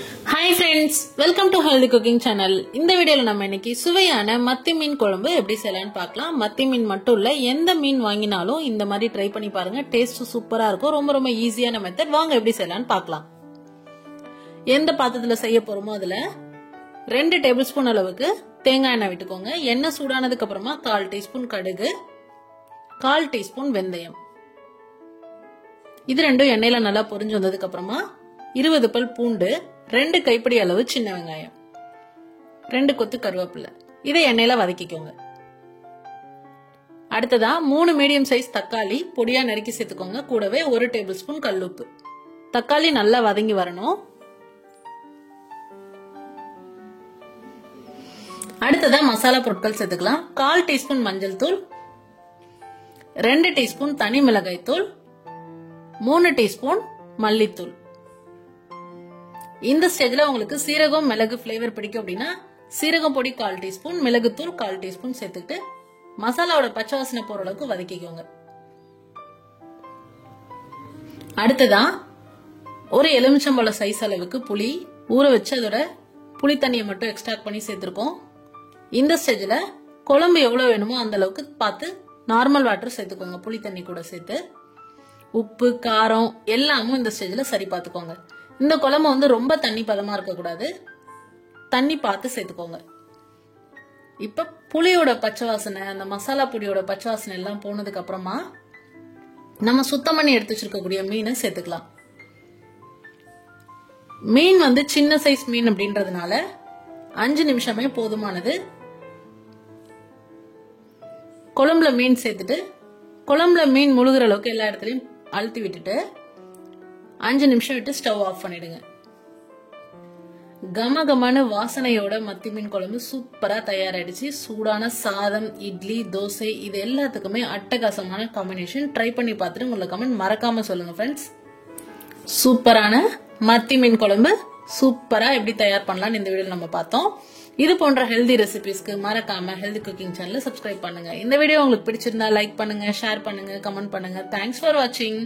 Hi friends, welcome to Healthy Cooking Channel. இந்த வீடியோல நம்ம இன்னைக்கு சுவையான மத்தி மீன் குழம்பு எப்படி செய்யலாம்னு பார்க்கலாம். மத்தி மீன் மட்டும் இல்ல, எந்த மீன் வாங்கினாலும் இந்த மாதிரி ட்ரை பண்ணி பாருங்க. டேஸ்ட் சூப்பரா இருக்கும். ரொம்ப ஈஸியான மெத்தட். வாங்க எப்படி செய்யலாம்னு பார்க்கலாம். எந்த பாத்திரத்துல செய்ய போறோமோ அதுல 2 டேபிள் ஸ்பூன் அளவுக்கு தேங்காய் எண்ணெய் விட்டுக்கோங்க. எண்ணெய் சூடானதுக்கு அப்புறமா 1/4 டீஸ்பூன் கடுகு, 1/4 டீஸ்பூன் வெந்தயம். இது ரெண்டும் எண்ணெயில நல்லா பொரிஞ்சு வந்ததுக்கு அப்புறமா 20 பல் பூண்டு, 2 கைப்பிடி அளவு சின்ன வெங்காயம், 2 கொத்து கருவேப்பிலை, இதை எண்ணெயில வதக்கிக்கோங்க. அடுத்ததா 3 மீடியம் சைஸ் தக்காளி பொடியா நறுக்கி சேர்த்துக்கோங்க. கூடவே 1 டேபிள் ஸ்பூன் கல்லுப்பு. தக்காளி நல்லா வதங்கி வரணும். அடுத்ததா மசாலா பொருட்கள் சேர்த்துக்கலாம். 1/4 டீஸ்பூன் மஞ்சள் தூள், 2 டீஸ்பூன் தனி மிளகாய் தூள், 3 டீஸ்பூன் மல்லித்தூள். இந்த ஸ்டேஜ்ல உங்களுக்கு சீரகம் மிளகு பிளேவர் பிடிக்கும் அப்படின்னா சீரகம் பொடி 1/4 டீஸ்பூன், மிளகுத்தூள் 1/4 டீஸ்பூன் சேர்த்துட்டு மசாலாவோட பச்சை வாசனை போற அளவுக்கு வதக்கிக்கோங்க. அடுத்ததா ஒரு எலுமிச்சம்பழம் சைஸ் அளவுக்கு புளி ஊற வச்சு அதோட புளி தண்ணியை மட்டும் எக்ஸ்ட்ராக்ட் பண்ணி சேர்த்திருக்கோம். இந்த ஸ்டேஜ்ல குழம்பு எவ்வளவு வேணுமோ அந்த அளவுக்கு பார்த்து நார்மல் வாட்டர் சேர்த்துக்கோங்க. புளி தண்ணி கூட சேர்த்து உப்பு காரம் எல்லாமும் இந்த ஸ்டேஜ்ல சரி பார்த்துக்கோங்க. இந்த குழம்பு ரொம்ப தண்ணி பதமா இருக்க கூடாது, தண்ணி பார்த்து சேர்த்துக்கோங்க. இப்ப புளியோட பச்சை வாசனை, அந்த மசாலா பொடியோட பச்சை வாசனை எல்லாம் போனதுக்கு அப்புறமா நம்ம சுத்தம் பண்ணி எடுத்து வச்சிருக்கக்கூடிய மீனை சேர்த்துக்கலாம். மீன் சின்ன சைஸ் மீன் அப்படின்றதுனால 5 நிமிஷமே போதுமானது. குழம்புல மீன் சேர்த்துட்டு குழம்புல மீன் முழுகிற அளவுக்கு எல்லா இடத்துலயும் அழுத்தி விட்டுட்டு 5 நிமிஷம் விட்டு ஸ்டவ் ஆஃப் பண்ணிடுங்க. கமகமான வாசனையோட மத்தி மீன் குழம்பு சூப்பரா தயாராயிடுச்சு. சூடான சாதம், இட்லி, தோசை இது எல்லாத்துக்குமே அட்டகாசமான காம்பினேஷன். ட்ரை பண்ணி பார்த்துட்டு உங்களை கமெண்ட் மறக்காம சொல்லுங்க ஃப்ரெண்ட்ஸ். சூப்பரான மத்தி மீன் குழம்பு சூப்பரா எப்படி தயார் பண்ணலாம்னு இந்த வீடியோல நம்ம பார்த்தோம். இது போன்ற ஹெல்தி ரெசிபிஸ்க்கு மறக்காம ஹெல்தி குக்கிங் சேனலை சப்ஸ்கிரைப் பண்ணுங்க. இந்த வீடியோ உங்களுக்கு பிடிச்சிருந்தா லைக் பண்ணுங்க, ஷேர் பண்ணுங்க, கமெண்ட் பண்ணுங்க. தேங்க்ஸ் ஃபார் வாட்சிங்.